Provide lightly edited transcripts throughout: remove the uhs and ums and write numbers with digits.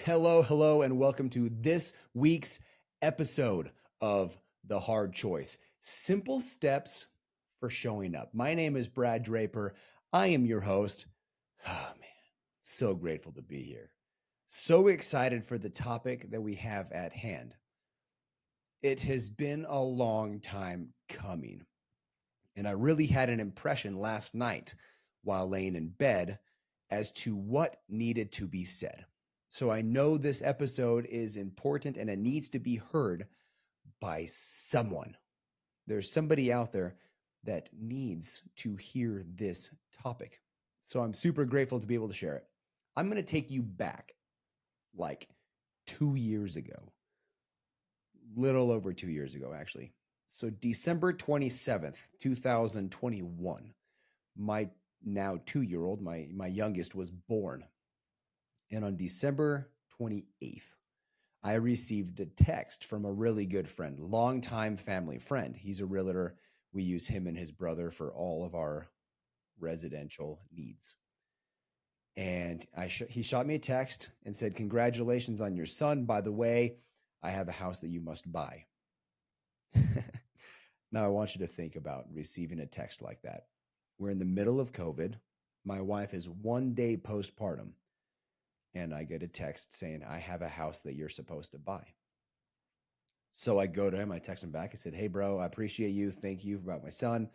Hello, and welcome to this week's episode of The Hard Choice Simple Steps for Showing Up. My name is Brad Draper. I am your host. Oh, man, so grateful to be here. So excited for the topic that we have at hand. It has been a long time coming, and I really had an impression last night while laying in bed as to what needed to be said. So I know this episode is important and it needs to be heard by someone. There's somebody out there that needs to hear this topic. So I'm super grateful to be able to share it. I'm going to take you back like 2 years ago, little over 2 years ago, actually. So December 27th, 2021, my now 2-year-old, my youngest, was born. And on December 28th, I received a text from a really good friend, longtime family friend. He's a realtor. We use him and his brother for all of our residential needs. And he shot me a text and said, "Congratulations on your son. By the way, I have a house that you must buy." Now, I want you to think about receiving a text like that. We're in the middle of COVID. My wife is 1 day postpartum, and I get a text saying, "I have a house that you're supposed to buy." So I go to him, I text him back. I said, "Hey, bro, I appreciate you. Thank you about my son.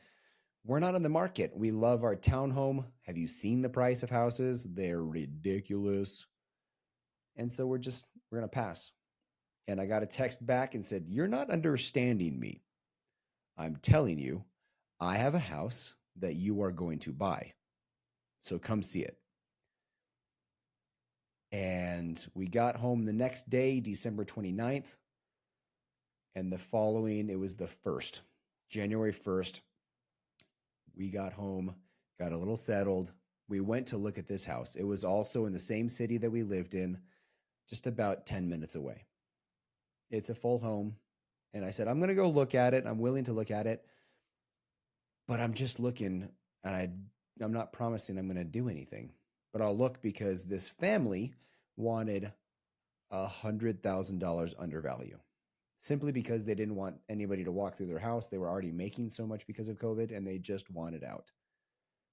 We're not on the market. We love our townhome. Have you seen the price of houses? They're ridiculous. And so we're going to pass." And I got a text back and said, "You're not understanding me. I'm telling you, I have a house that you are going to buy. So come see it." And we got home the next day, December 29th. And the following, it was the 1st, January 1st. We got home, got a little settled. We went to look at this house. It was also in the same city that we lived in, just about 10 minutes away. It's a full home. And I said, "I'm going to go look at it. I'm willing to look at it. But I'm just looking, and I'm not promising I'm going to do anything. But I'll look because this family wanted $100,000 under value, simply because they didn't want anybody to walk through their house. They were already making so much because of COVID, and they just wanted out.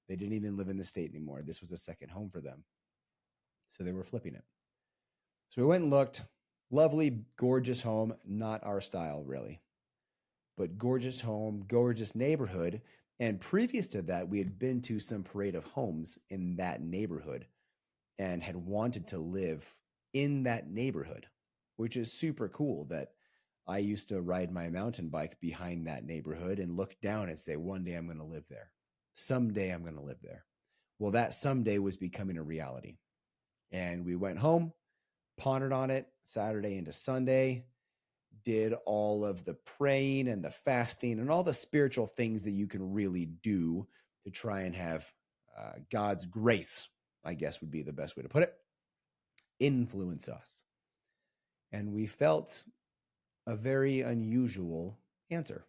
They didn't even live in the state anymore. This was a second home for them. So they were flipping it. So we went and looked. Lovely, gorgeous home. Not our style, really, but gorgeous home, gorgeous neighborhood. And previous to that, we had been to some parade of homes in that neighborhood and had wanted to live in that neighborhood, which is super cool that I used to ride my mountain bike behind that neighborhood and look down and say, one day I'm going to live there. Someday I'm going to live there. Well, that someday was becoming a reality. And we went home, pondered on it Saturday into Sunday, did all of the praying and the fasting and all the spiritual things that you can really do to try and have God's grace, I guess would be the best way to put it, influence us. And we felt a very unusual answer.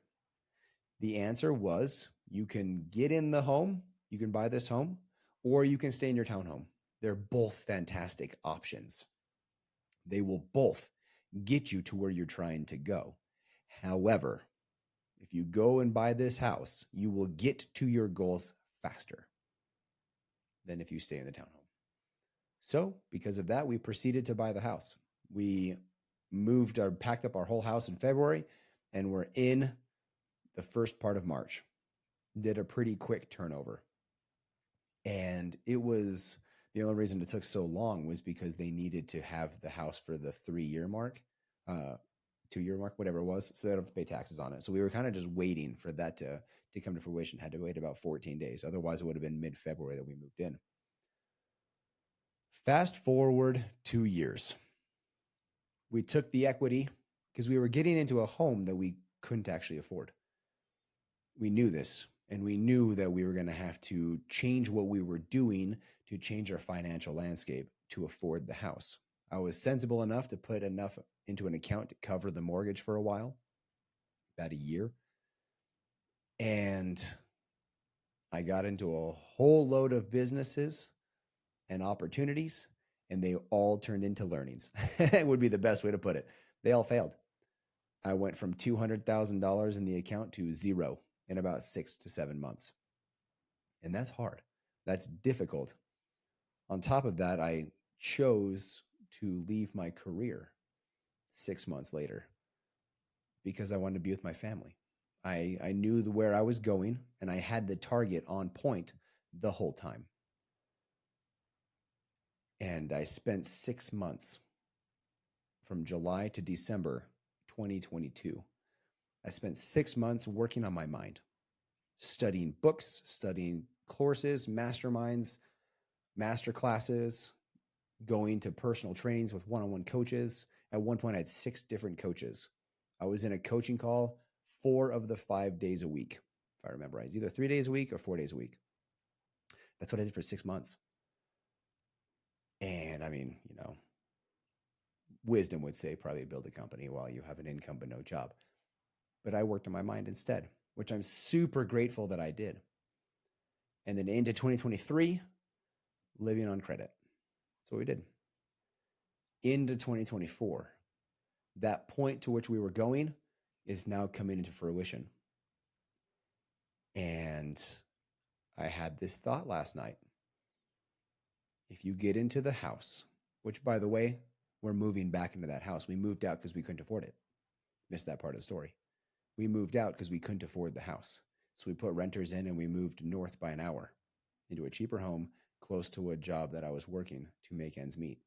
The answer was, you can get in the home, you can buy this home, or you can stay in your townhome. They're both fantastic options. They will both get you to where you're trying to go. However, if you go and buy this house, you will get to your goals faster than if you stay in the townhome. So, because of that, we proceeded to buy the house. We packed up our whole house in February, and we're in the first part of March. Did a pretty quick turnover. And it was, the only reason it took so long was because they needed to have the house for the 3-year mark, 2-year mark, whatever it was, so they don't have to pay taxes on it. So we were kind of just waiting for that to come to fruition. Had to wait about 14 days. Otherwise, it would have been mid-February that we moved in. Fast forward 2 years. We took the equity because we were getting into a home that we couldn't actually afford. We knew this, and we knew that we were going to have to change what we were doing to change our financial landscape to afford the house. I was sensible enough to put enough into an account to cover the mortgage for a while, about a year. And I got into a whole load of businesses and opportunities, and they all turned into learnings. It would be the best way to put it. They all failed. I went from $200,000 in the account to zero in about 6 to 7 months. And that's hard. That's difficult. On top of that, I chose to leave my career 6 months later because I wanted to be with my family. I knew where I was going, and I had the target on point the whole time. And I spent 6 months from July to December 2022. I spent 6 months working on my mind, studying books, studying courses, masterminds, master classes, going to personal trainings with one-on-one coaches. At one point, I had 6 different coaches. I was in a coaching call 4 of the 5 days a week, if I remember right. It's either 3 days a week or 4 days a week. That's what I did for 6 months. And I mean, wisdom would say probably build a company while you have an income but no job. But I worked on my mind instead, which I'm super grateful that I did. And then into 2023, living on credit. That's what we did. Into 2024, that point to which we were going is now coming into fruition. And I had this thought last night. If you get into the house, which by the way, we're moving back into that house. We moved out because we couldn't afford it. Missed that part of the story. We moved out because we couldn't afford the house. So we put renters in and we moved north by an hour into a cheaper home close to a job that I was working to make ends meet.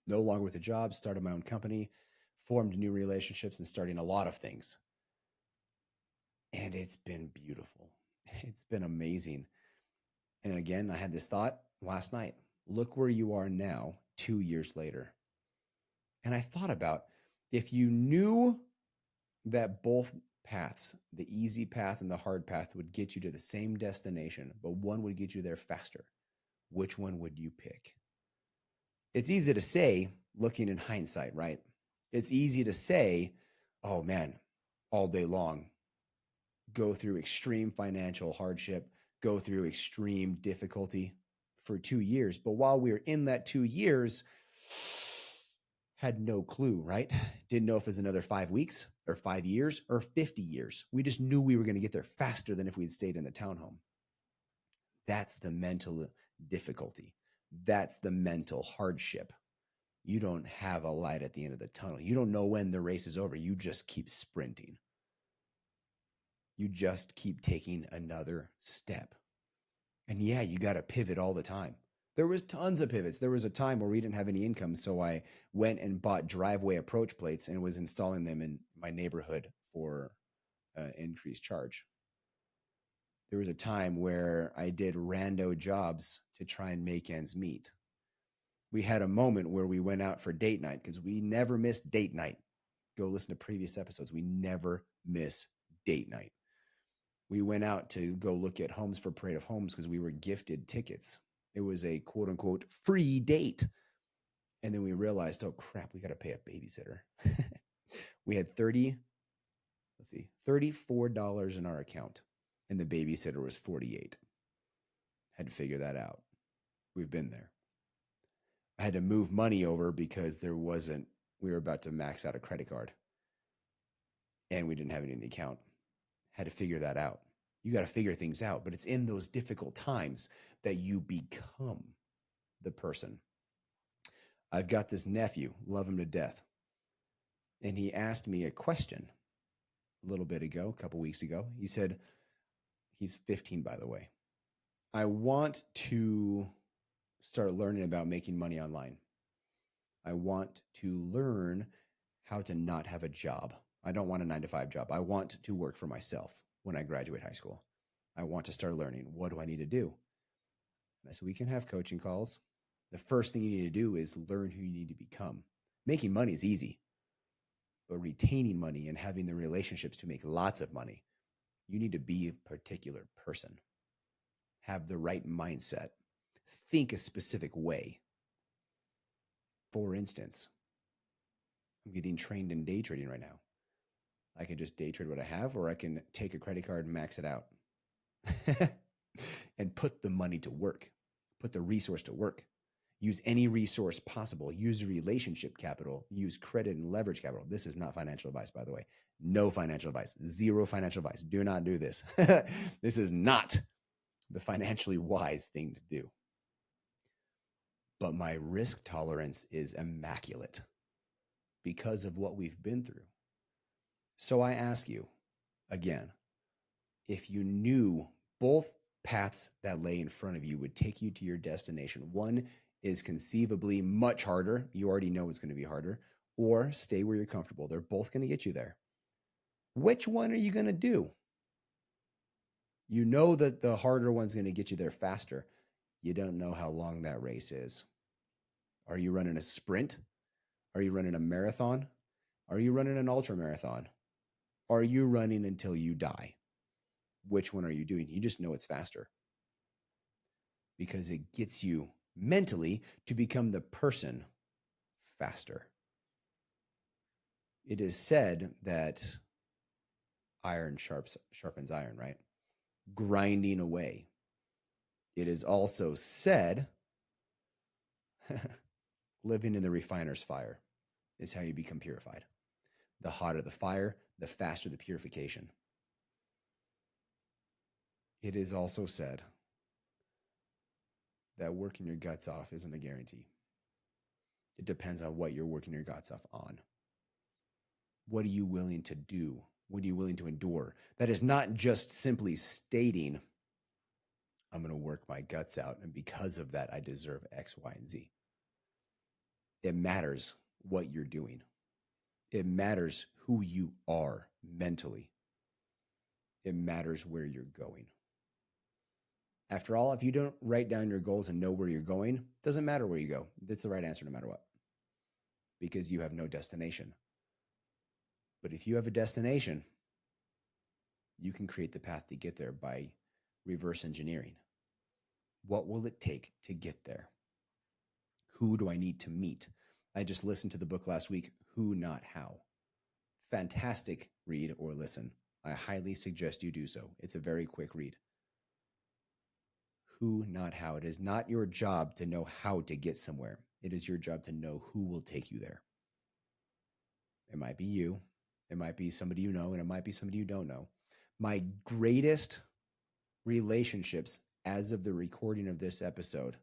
No longer with a job, started my own company, formed new relationships, and starting a lot of things. And it's been beautiful. It's been amazing. And again, I had this thought last night. Look where you are now, 2 years later. And I thought about if you knew that both paths, the easy path and the hard path, would get you to the same destination, but one would get you there faster, which one would you pick? It's easy to say looking in hindsight, right? It's easy to say, oh man, all day long, go through extreme financial hardship, go through extreme difficulty for 2 years. But while we were in that 2 years, had no clue, right? Didn't know if it was another 5 weeks or 5 years or 50 years. We just knew we were going to get there faster than if we'd stayed in the townhome. That's the mental difficulty. That's the mental hardship. You don't have a light at the end of the tunnel. You don't know when the race is over. You just keep sprinting. You just keep taking another step. And yeah, you got to pivot all the time. There was tons of pivots. There was a time where we didn't have any income, so I went and bought driveway approach plates and was installing them in my neighborhood for increased charge. There was a time where I did rando jobs to try and make ends meet. We had a moment where we went out for date night because we never miss date night. Go listen to previous episodes. We never miss date night. We went out to go look at homes for Parade of Homes because we were gifted tickets. It was a quote unquote free date. And then we realized, oh crap, we got to pay a babysitter. We had $34 in our account, and the babysitter was $48. Had to figure that out. We've been there. I had to move money over because we were about to max out a credit card and we didn't have any in the account. Had to figure that out. You got to figure things out, but it's in those difficult times that you become the person. I've got this nephew, love him to death. And he asked me a question a little bit ago, a couple weeks ago. He said, he's 15, by the way. I want to start learning about making money online. I want to learn how to not have a job. I don't want a 9-to-5 job. I want to work for myself when I graduate high school. I want to start learning. What do I need to do? And I said, we can have coaching calls. The first thing you need to do is learn who you need to become. Making money is easy, but retaining money and having the relationships to make lots of money, you need to be a particular person. Have the right mindset. Think a specific way. For instance, I'm getting trained in day trading right now. I can just day trade what I have, or I can take a credit card and max it out and put the money to work, put the resource to work. Use any resource possible. Use relationship capital. Use credit and leverage capital. This is not financial advice, by the way. No financial advice. Zero financial advice. Do not do this. This is not the financially wise thing to do. But my risk tolerance is immaculate because of what we've been through. So I ask you again, if you knew both paths that lay in front of you would take you to your destination, one is conceivably much harder. You already know it's going to be harder, or stay where you're comfortable. They're both going to get you there. Which one are you going to do? You know that the harder one's going to get you there faster. You don't know how long that race is. Are you running a sprint? Are you running a marathon? Are you running an ultra marathon? Are you running until you die? Which one are you doing? You just know it's faster because it gets you mentally to become the person faster. It is said that iron sharpens iron, right? Grinding away. It is also said living in the refiner's fire is how you become purified. The hotter the fire, the faster the purification. It is also said that working your guts off isn't a guarantee. It depends on what you're working your guts off on. What are you willing to do? What are you willing to endure? That is not just simply stating, I'm going to work my guts out, and because of that, I deserve X, Y, and Z. It matters what you're doing. It matters who you are mentally. It matters where you're going. After all, if you don't write down your goals and know where you're going, it doesn't matter where you go. That's the right answer no matter what, because you have no destination. But if you have a destination, you can create the path to get there by reverse engineering. What will it take to get there? Who do I need to meet? I just listened to the book last week, Who Not How. Fantastic read or listen. I highly suggest you do so. It's a very quick read. Who, not how. It is not your job to know how to get somewhere. It is your job to know who will take you there. It might be you. It might be somebody you know, and it might be somebody you don't know. My greatest relationships as of the recording of this episode,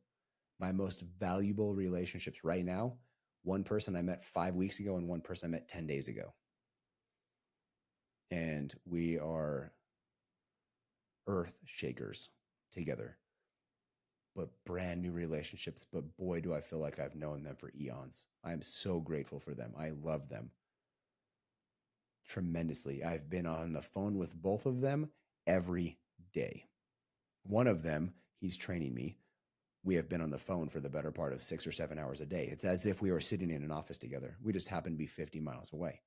my most valuable relationships right now, one person I met 5 weeks ago and one person I met 10 days ago. And we are earth shakers together. But brand new relationships. But boy, do I feel like I've known them for eons. I am so grateful for them. I love them tremendously. I've been on the phone with both of them every day. One of them, he's training me. We have been on the phone for the better part of 6 or 7 hours a day. It's as if we were sitting in an office together. We just happen to be 50 miles away.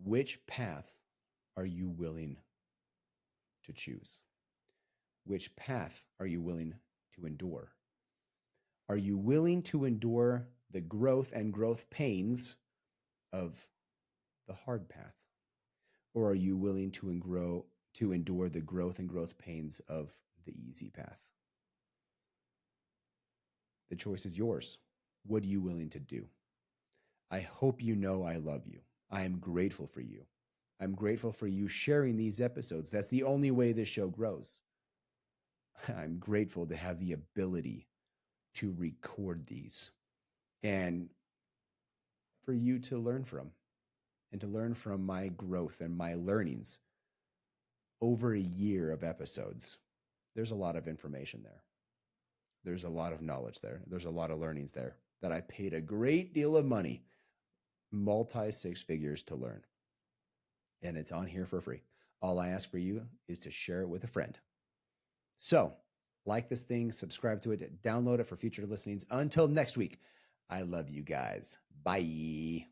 Which path are you willing to choose? Which path are you willing to endure? Are you willing to endure the growth and growth pains of the hard path? Or are you willing to endure the growth and growth pains of the easy path? The choice is yours. What are you willing to do? I hope you know I love you. I am grateful for you. I'm grateful for you sharing these episodes. That's the only way this show grows. I'm grateful to have the ability to record these and for you to learn from and to learn from my growth and my learnings over a year of episodes. There's a lot of information there. There's a lot of knowledge there. There's a lot of learnings there that I paid a great deal of money, multi 6 figures, to learn. And it's on here for free. All I ask for you is to share it with a friend. So, like this thing, subscribe to it, download it for future listenings. Until next week, I love you guys. Bye.